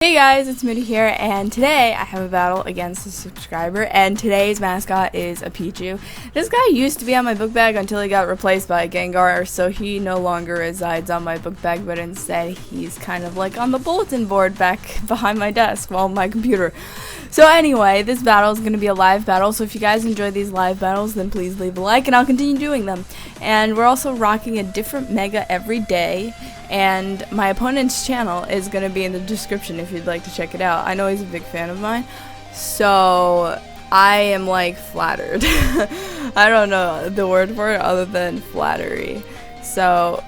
Hey guys, it's Moody here, and today I have a battle against a subscriber, and today's mascot is a Pichu. This guy used to be on my book bag until he got replaced by a Gengar, so he no longer resides on my book bag, but instead he's kind of like on the bulletin board back behind my desk, well, my computer. So anyway, this battle is going to be a live battle, so if you guys enjoy these live battles, then please leave a like, and I'll continue doing them. And we're also rocking a different Mega every day, and my opponent's channel is going to be in the description if you'd like to check it out. I know he's a big fan of mine, so I am like flattered. I don't know the word for it other than flattery. So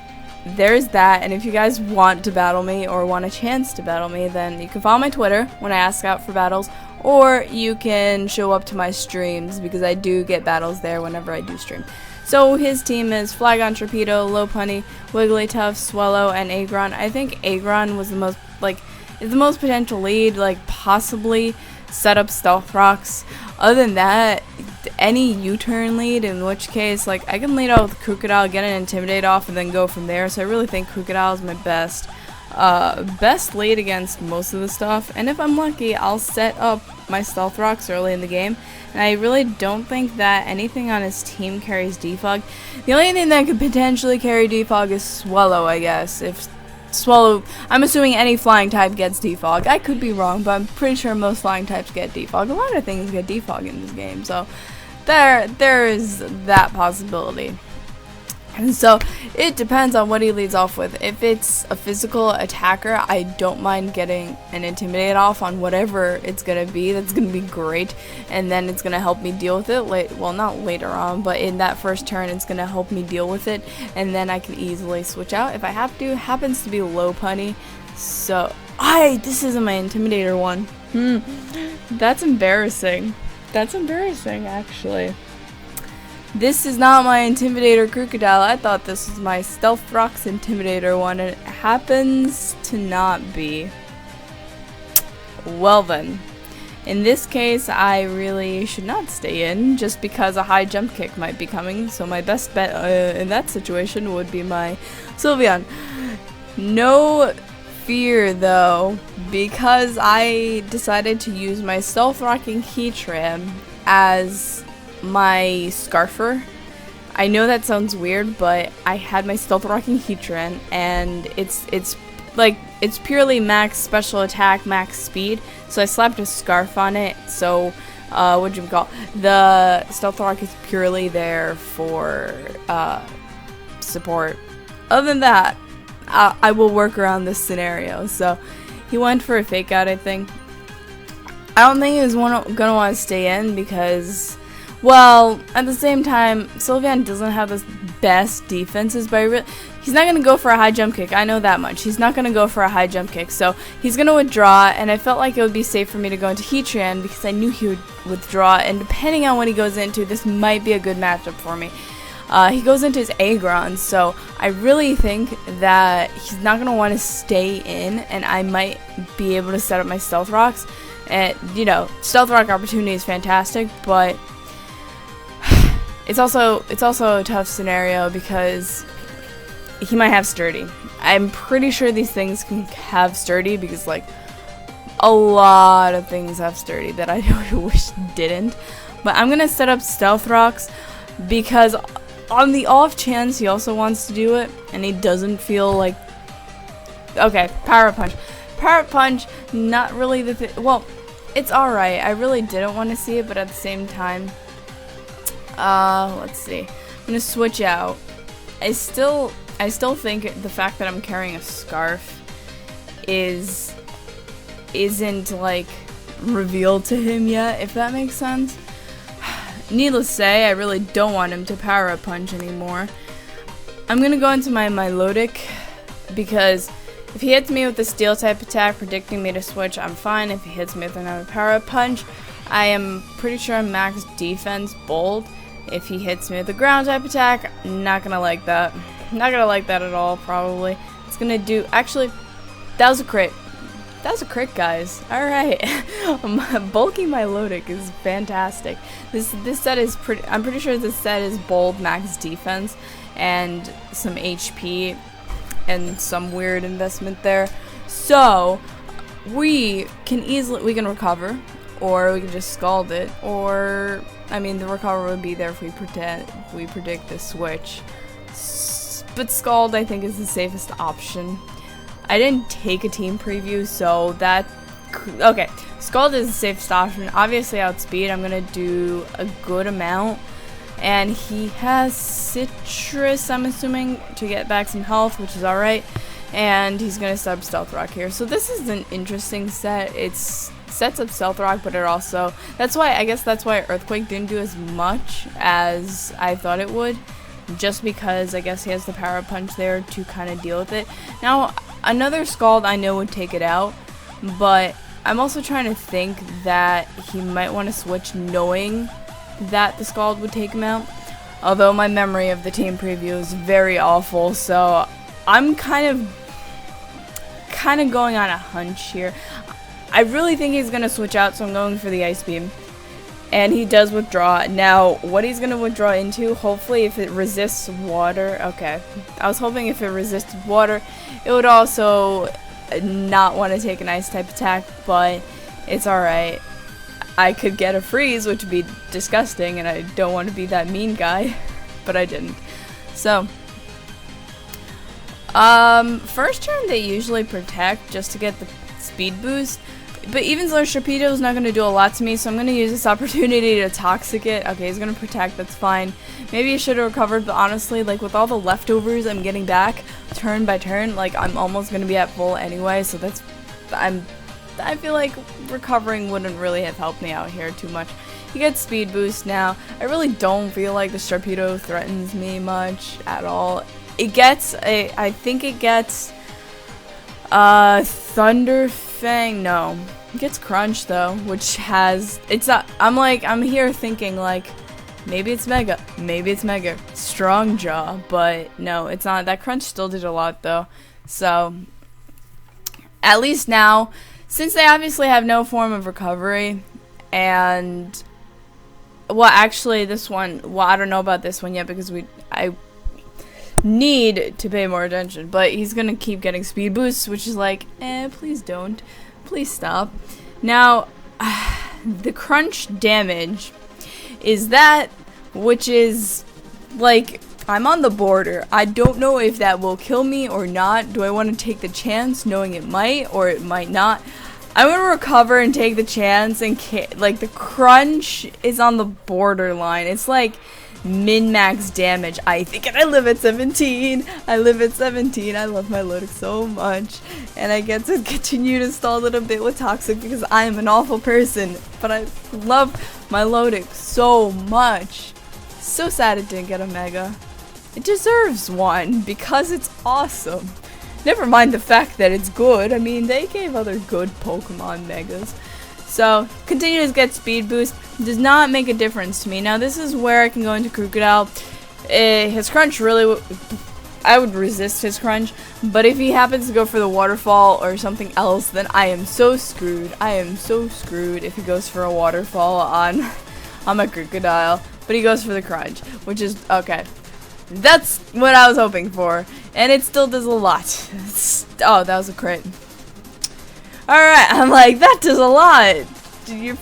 there's that, and if you guys want to battle me or want a chance to battle me, then you can follow my Twitter when I ask out for battles, or you can show up to my streams because I do get battles there whenever I do stream. So his team is Flygon, Sharpedo, Lopunny, Wigglytuff, Swallow, and Agron. I think Agron was the most, is the most potential lead, possibly set up Stealth Rocks. Other than that, any U-turn lead, in which case, I can lead out with Krookodile, get an Intimidate off, and then go from there. So I really think Krookodile is my best lead against most of the stuff. And if I'm lucky, I'll set up my Stealth Rocks early in the game. And I really don't think that anything on his team carries Defog. The only thing that could potentially carry Defog is Swallow, I guess. If Swallow, I'm assuming any flying type gets Defog. I could be wrong, but I'm pretty sure most flying types get Defog. A lot of things get Defog in this game, so there is that possibility. And so it depends on what he leads off with. If it's a physical attacker, I don't mind getting an Intimidate off on whatever it's going to be. That's going to be great, and then it's going to help me deal with it well, not later on, but in that first turn it's going to help me deal with it, and then I can easily switch out if I have to. It happens to be Lopunny, so this isn't my Intimidator one. That's embarrassing. That's embarrassing, actually. This is not my Intimidator Krookodile. I thought this was my Stealth Rocks Intimidator one, and it happens to not be. Well then, in this case, I really should not stay in, just because a high jump kick might be coming, so my best bet in that situation would be my Sylveon. No fear though, because I decided to use my Stealth Rocking Heatran as my Scarfer. I know that sounds weird, but I had my Stealth Rocking Heatran, and it's purely max special attack, max speed. So I slapped a scarf on it. So the Stealth Rock is purely there for support. Other than that, I will work around this scenario. So he went for a fake out, I think. I don't think he was gonna want to stay in because, well, at the same time, Sylveon doesn't have the best defenses, but he's not going to go for a high jump kick. I know that much. He's not going to go for a high jump kick, so he's going to withdraw, and I felt like it would be safe for me to go into Heatran because I knew he would withdraw, and depending on what he goes into, this might be a good matchup for me. He goes into his Agron, so I really think that he's not going to want to stay in, and I might be able to set up my Stealth Rocks. And, Stealth Rock opportunity is fantastic, but it's also a tough scenario because he might have Sturdy. I'm pretty sure these things can have Sturdy because a lot of things have Sturdy that I wish didn't. But I'm gonna set up Stealth Rocks because on the off chance he also wants to do it and he doesn't feel like, okay, Power Punch. Power Punch, not really the thing. Well, it's alright. I really didn't want to see it, but at the same time, let's see. I'm gonna switch out. I still think the fact that I'm carrying a scarf isn't revealed to him yet, if that makes sense. Needless to say, I really don't want him to Power Punch anymore. I'm gonna go into my Mylotic because if he hits me with a Steel type attack, predicting me to switch, I'm fine. If he hits me with another Power Punch, I am pretty sure I'm max defense bold. If he hits me with a ground type attack, not gonna like that. Not gonna like that at all, probably. It's gonna do, actually, that was a crit. That was a crit, guys. Alright. Bulky Mylotic is fantastic. This set is I'm pretty sure this set is bold max defense and some HP and some weird investment there. So we can recover, or we can just scald it, or I mean the recover would be there if we predict the switch. But scald I think is the safest option. I didn't take a team preview, so that okay. Scald is the safest option. Obviously outspeed I'm gonna do a good amount. And he has Citrus, I'm assuming, to get back some health, which is alright. And he's going to sub Stealth Rock here. So this is an interesting set. It sets up Stealth Rock, but it also... I guess that's why Earthquake didn't do as much as I thought it would. Just because I guess he has the Power Punch there to kind of deal with it. Now, another Scald I know would take it out. But I'm also trying to think that he might want to switch knowing that the Scald would take him out, although my memory of the team preview is very awful, so I'm kind of going on a hunch here. I really think he's gonna switch out, so I'm going for the Ice Beam, and he does withdraw. Now what he's gonna withdraw into, hopefully if it resists water, okay, I was hoping if it resisted water it would also not want to take an ice type attack, but it's alright. I could get a freeze, which would be disgusting, and I don't want to be that mean guy, but I didn't. So, first turn they usually protect just to get the speed boost, but even though Sharpedo is not going to do a lot to me, so I'm going to use this opportunity to Toxic it. Okay, he's going to protect, that's fine. Maybe I should have recovered, but honestly, like with all the leftovers I'm getting back, turn by turn, like I'm almost going to be at full anyway, so I feel like recovering wouldn't really have helped me out here too much. He gets speed boost now. I really don't feel like the Sharpedo threatens me much at all. It gets I think it gets Thunder Fang. No, it gets Crunch though, which has I'm here thinking like maybe it's Mega Strong Jaw, but no, it's not. That Crunch still did a lot though. So at least now, since they obviously have no form of recovery, and well, actually this one, well, I don't know about this one yet because I need to pay more attention, but he's gonna keep getting speed boosts, which is like, please don't, please stop. Now, the crunch damage is that, which is like, I'm on the border. I don't know if that will kill me or not. Do I want to take the chance knowing it might or it might not? I'm gonna recover and take the chance, and like the crunch is on the borderline. It's like min-max damage, I think, and I live at 17. I love Mylotic so much, and I get to continue to stall a little bit with Toxic because I am an awful person, but I love Mylotic so much. So sad it didn't get a Mega. It deserves one because it's awesome. Never mind the fact that it's good. I mean, they gave other good Pokemon Megas. So, continue to get speed boost. Does not make a difference to me. Now, this is where I can go into Krookodile. His crunch really, I would resist his crunch. But if he happens to go for the waterfall or something else, then I am so screwed. I am so screwed if he goes for a waterfall on my Krookodile. But he goes for the crunch, which is, okay. That's what I was hoping for. And it still does a lot. Oh, that was a crit. Alright, I'm like, that does a lot. You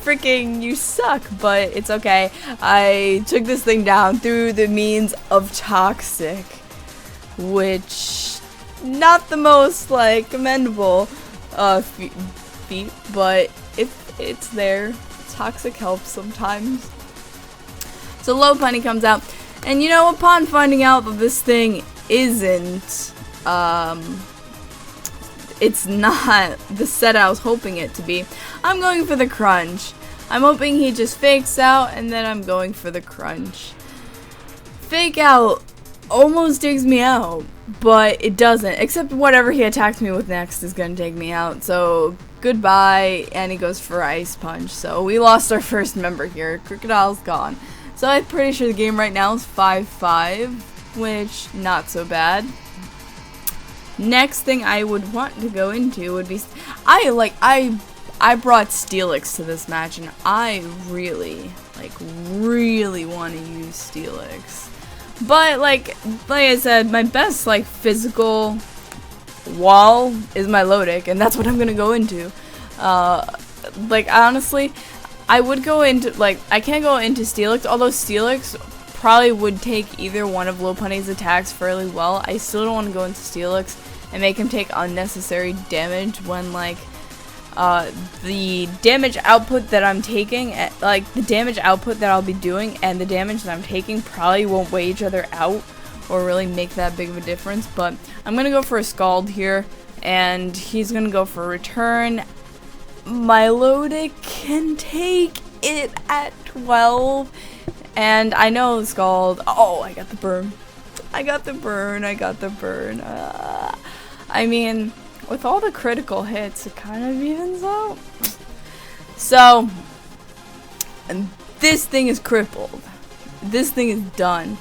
suck, but it's okay. I took this thing down through the means of Toxic, which, not the most, like, commendable feat, but if it's there, Toxic helps sometimes. So Lopunny comes out, and you know, upon finding out that this thing isn't, it's not the set I was hoping it to be, I'm going for the crunch. I'm hoping he just fakes out, and then I'm going for the crunch. Fake out almost takes me out, but it doesn't, except whatever he attacks me with next is going to take me out, so goodbye, and he goes for Ice Punch. So we lost our first member here. Krookodile's gone. So I'm pretty sure the game right now is 5-5, which, not so bad. Next thing I would want to go into would be, I brought Steelix to this match, and I really want to use Steelix. But like I said, my best physical wall is Mylotic, and that's what I'm gonna go into. Like, honestly, I would go into, like, I can't go into Steelix, although Steelix probably would take either one of Lopunny's attacks fairly well. I still don't want to go into Steelix and make him take unnecessary damage when, like, the damage output that I'm taking, like, the damage output that I'll be doing and the damage that I'm taking probably won't weigh each other out or really make that big of a difference. But I'm gonna go for a Scald here, and he's gonna go for a return. Mylotic can take it at 12, and I know Scald. Oh, I got the burn. I got the burn. I mean, with all the critical hits, it kind of evens out. So, and this thing is crippled. This thing is done.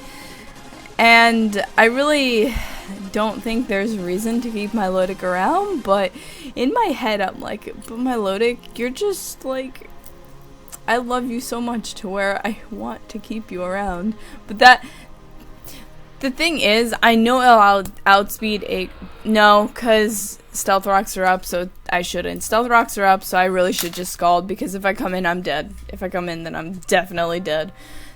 And I really don't think there's a reason to keep Mylotic around, but in my head I'm like, but Mylotic, you're just like, I love you so much to where I want to keep you around. But the thing is, I know I'll outspeed a, no, cause Stealth Rocks are up, so I shouldn't. Stealth Rocks are up, so I really should just Scald, because if I come in, I'm dead. If I come in, then I'm definitely dead.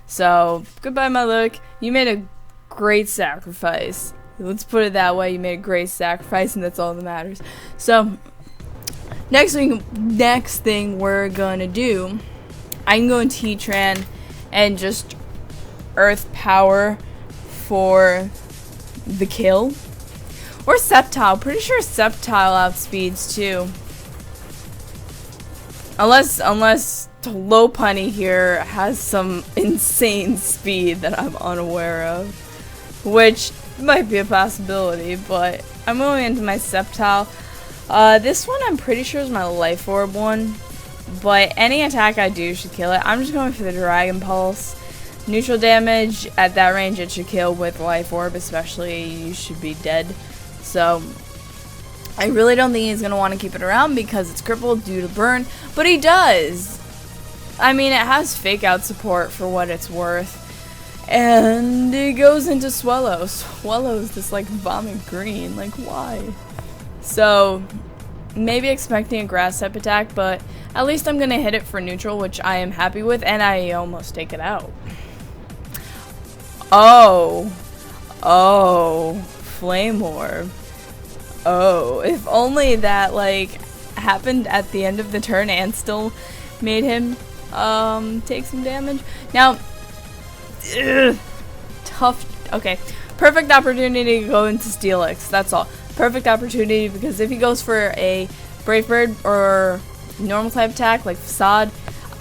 So, goodbye Mylotic, you made a great sacrifice. Let's put it that way. You made a great sacrifice, and that's all that matters. So, next thing we're gonna do, I can go into Heatran and just Earth Power for the kill. Or Sceptile. Pretty sure Sceptile outspeeds too. Unless Lopunny here has some insane speed that I'm unaware of. Which might be a possibility, but I'm going into my Sceptile. This one I'm pretty sure is my Life Orb one, but any attack I do should kill it. I'm just going for the Dragon Pulse. Neutral damage, at that range it should kill with Life Orb, especially you should be dead. So, I really don't think he's going to want to keep it around because it's crippled due to burn, but he does! I mean, it has Fake Out support for what it's worth. And it goes into Swellow. Swellow's this like vomit green, like why? So maybe expecting a grass type attack, but at least I'm gonna hit it for neutral, which I am happy with, and I almost take it out. Oh, Flame Orb. Oh, if only that like happened at the end of the turn and still made him take some damage. Now, tough. Okay, perfect opportunity to go into Steelix. That's all. Perfect opportunity, because if he goes for a Brave Bird or normal type attack like Facade,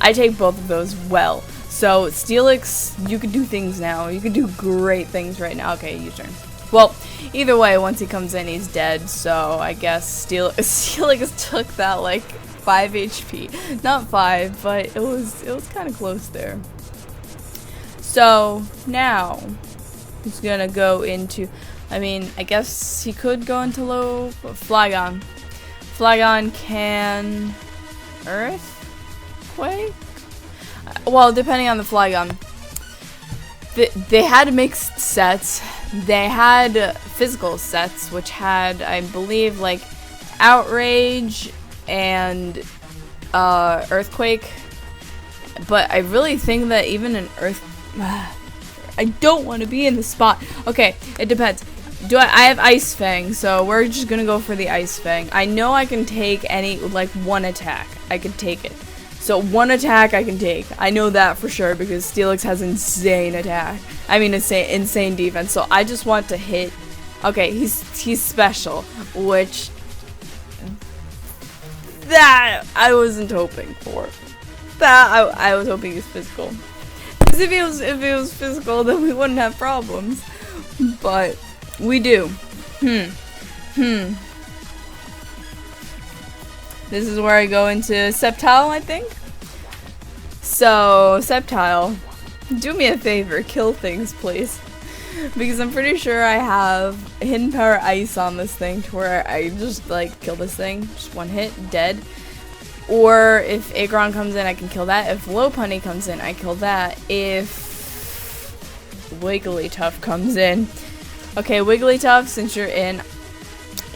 I take both of those well. So Steelix, you could do things now. You could do great things right now. Okay, U-turn. Well, either way, once he comes in, he's dead. So I guess Steelix took that like 5 HP. Not 5, but it was kind of close there. So now he's gonna go into, I mean, I guess he could go into low Flygon. Flygon can Earthquake? Well, depending on the Flygon. They had mixed sets. They had physical sets, which had, I believe, like Outrage and Earthquake. But I really think that even an I don't want to be in the spot. Okay, it depends. I have Ice Fang, so we're just gonna go for the Ice Fang. I know I can take any, like, one attack. I can take it. So one attack I can take. I know that for sure because Steelix has insane attack. I mean, insane defense. So I just want to hit. Okay, he's special, which that I wasn't hoping for. That I was hoping he's physical. Because if it was physical, then we wouldn't have problems. But we do. This is where I go into Sceptile, I think. So, Sceptile, do me a favor, kill things, please. Because I'm pretty sure I have Hidden Power Ice on this thing to where I just, like, kill this thing. Just one hit, dead. Or if Aggron comes in, I can kill that. If Lopunny comes in, I kill that. If Wigglytuff comes in. Okay, Wigglytuff, since you're in,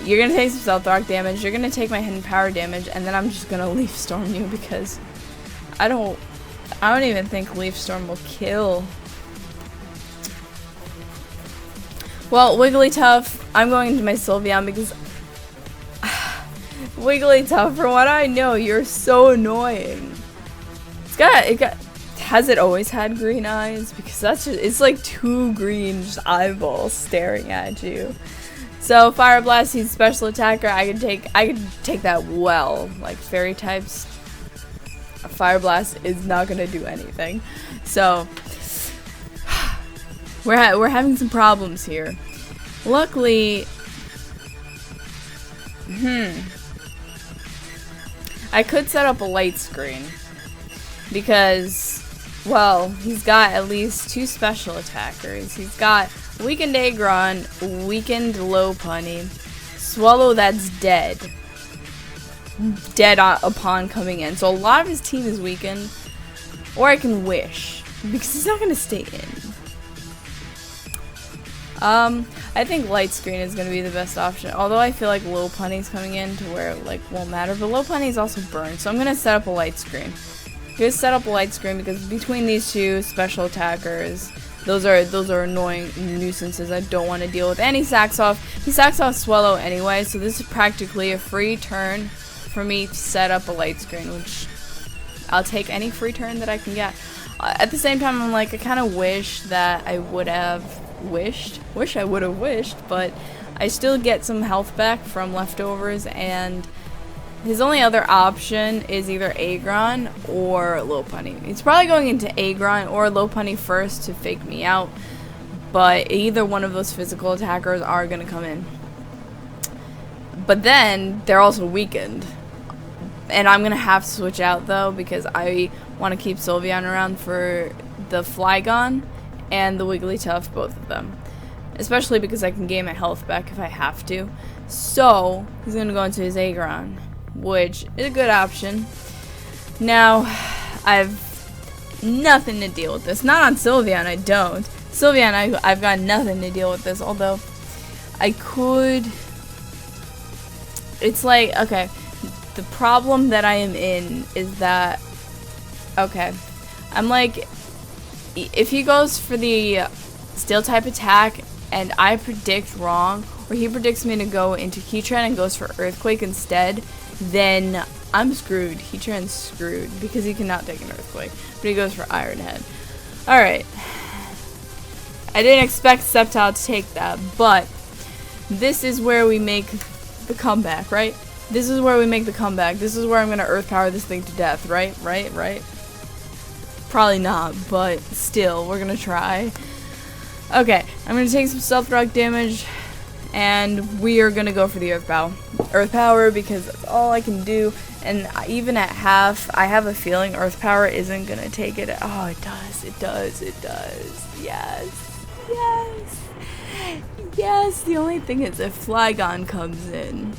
You're gonna take some Stealth Rock damage, you're gonna take my Hidden Power damage, and then I'm just gonna Leaf Storm you because I don't even think Leaf Storm will kill. Well, Wigglytuff, I'm going into my Sylveon because Wigglytuff, from what I know, you're so annoying. Has it always had green eyes? Because that's just, it's like 2 green just eyeballs staring at you. So Fire Blast, he's special attacker. I could take that well. Like fairy types, a Fire Blast is not gonna do anything. So we're having some problems here. Luckily, I could set up a light screen because, well, he's got at least 2 special attackers. He's got Weakened Aggron, Weakened Lopunny, Swallow that's dead upon coming in. So a lot of his team is weakened, or I can Wish because he's not gonna stay in. I think light screen is going to be the best option, although I feel like Lopunny's coming in to where it like won't matter, but Lopunny's also burned, so I'm going to set up a light screen. I'm going to set up a light screen because between these 2 special attackers, those are annoying nuisances I don't want to deal with. And he sacks off Swallow anyway, so this is practically a free turn for me to set up a light screen, which I'll take any free turn that I can get. At the same time, I'm like, I kind of wish that I would have wished, but I still get some health back from leftovers, and his only other option is either Aggron or Lopunny. He's probably going into Aggron or Lopunny first to fake me out, but either one of those physical attackers are going to come in. But then they're also weakened, and I'm going to have to switch out though because I want to keep Sylveon around for the Flygon and the Wigglytuff, both of them. Especially because I can gain my health back if I have to. So, he's going to go into his Aggron, which is a good option. Now, I've nothing to deal with this. Not on Sylveon, I don't. Sylveon, I've got nothing to deal with this, although I could... It's like, okay, the problem that I am in is that, okay, I'm like, if he goes for the Steel type attack and I predict wrong, or he predicts me to go into Heatran and goes for Earthquake instead, then I'm screwed. Heatran's screwed because he cannot take an Earthquake, but he goes for Iron Head. Alright. I didn't expect Sceptile to take that, but this is where we make the comeback, right? This is where we make the comeback. This is where I'm going to Earth Power this thing to death, right? Right? Probably not, but still, we're gonna try. Okay, I'm gonna take some Stealth Rock damage, and we are gonna go for the Earth Power because that's all I can do. And even at half, I have a feeling Earth Power isn't gonna take it. Oh, it does. Yes. The only thing is, if Flygon comes in,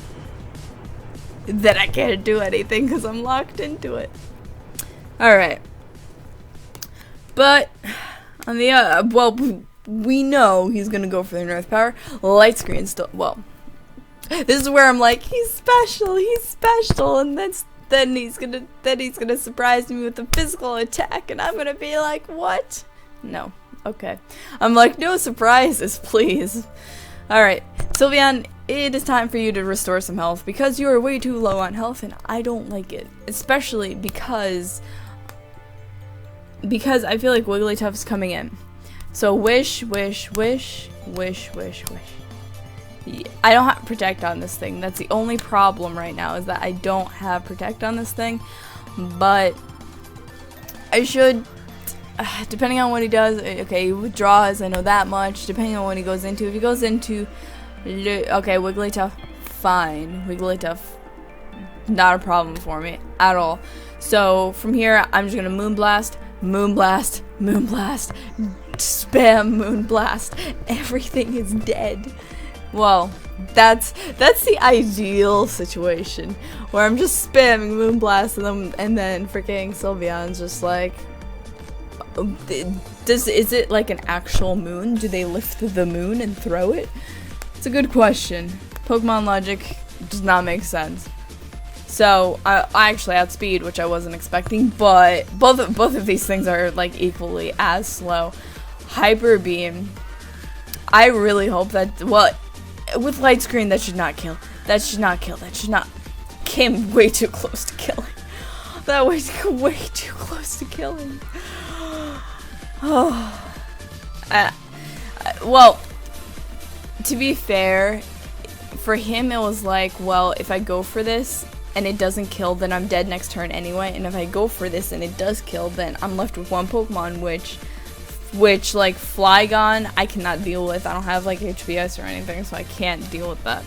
then I can't do anything because I'm locked into it. All right. But on the well, we know he's gonna go for the Earth Power. Light Screen still. Well, this is where I'm like, he's special, and then he's gonna surprise me with a physical attack, and I'm gonna be like, what? No. Okay. I'm like, no surprises, please. All right, Sylveon, it is time for you to restore some health because you are way too low on health, and I don't like it, especially because I feel like Wigglytuff is coming in. So wish. I don't have Protect on this thing. That's the only problem right now, is that I don't have Protect on this thing. But I should, depending on what he does. Okay, he withdraws, I know that much. Depending on what he goes into. If he goes into, okay, Wigglytuff, fine. Wigglytuff, not a problem for me at all. So from here, I'm just gonna Moonblast, spam Moonblast. Everything is dead. Well, that's the ideal situation where I'm just spamming Moonblast and then freaking Sylveon's just like, is it like an actual moon? Do they lift the moon and throw it? It's a good question. Pokemon logic does not make sense. So I actually outspeed, which I wasn't expecting, but both of these things are like equally as slow. Hyper Beam. I really hope that, well, with Light Screen, that should not kill. That should not kill. That should not. Came way too close to killing. That was way too close to killing. Oh. Well, to be fair, for him it was like, well, if I go for this and it doesn't kill, then I'm dead next turn anyway. And if I go for this and it does kill, then I'm left with one Pokemon, which like Flygon, I cannot deal with. I don't have like HPS or anything, so I can't deal with that.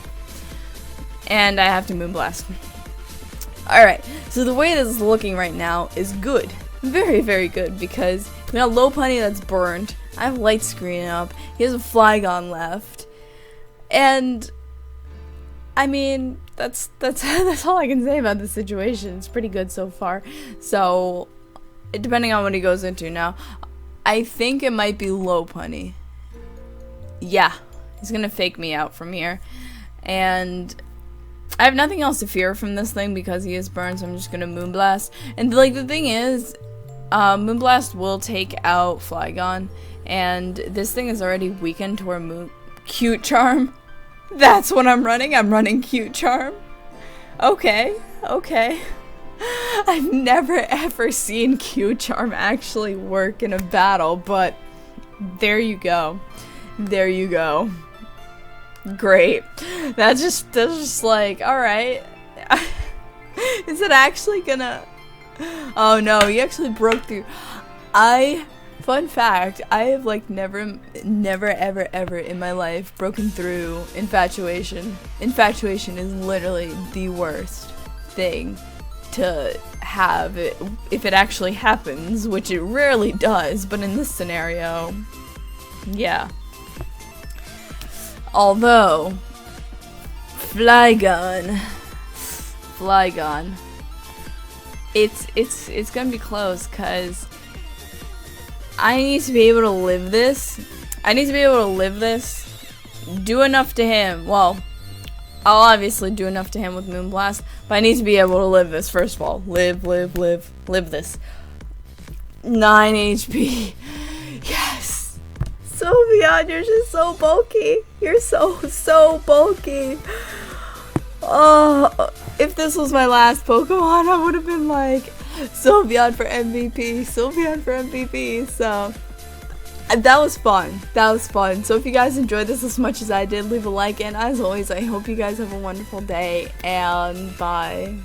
And I have to Moonblast. Alright, so the way this is looking right now is good. Very, very good, because we got Lopunny that's burned. I have Light Screen up. He has a Flygon left. And I mean, that's all I can say about the situation. It's pretty good so far. So, depending on what he goes into now, I think it might be Lopunny. Yeah, he's gonna fake me out from here. And I have nothing else to fear from this thing because he is burned, so I'm just gonna Moonblast. And like the thing is, Moonblast will take out Flygon, and this thing is already weakened to our Cute Charm. That's what I'm running. I'm running Cute Charm. Okay, okay. I've never ever seen Cute Charm actually work in a battle, but there you go. There you go. Great. That's just like, alright. Is it actually gonna... Oh no, he actually broke through. Fun fact, I have like never ever in my life broken through Infatuation. Infatuation is literally the worst thing to have if it actually happens, which it rarely does, but in this scenario, yeah. Although, Flygon, it's gonna be close, cause I need to be able to live this. Do enough to him. Well, I'll obviously do enough to him with Moonblast, but I need to be able to live this first of all. Live this. 9 HP. Yes. Sylveon, you're just so bulky. You're so bulky. Oh, if this was my last Pokemon, I would have been like, Sylveon for MVP, Sylveon for MVP, so that was fun. So if you guys enjoyed this as much as I did, leave a like, and as always, I hope you guys have a wonderful day, and bye.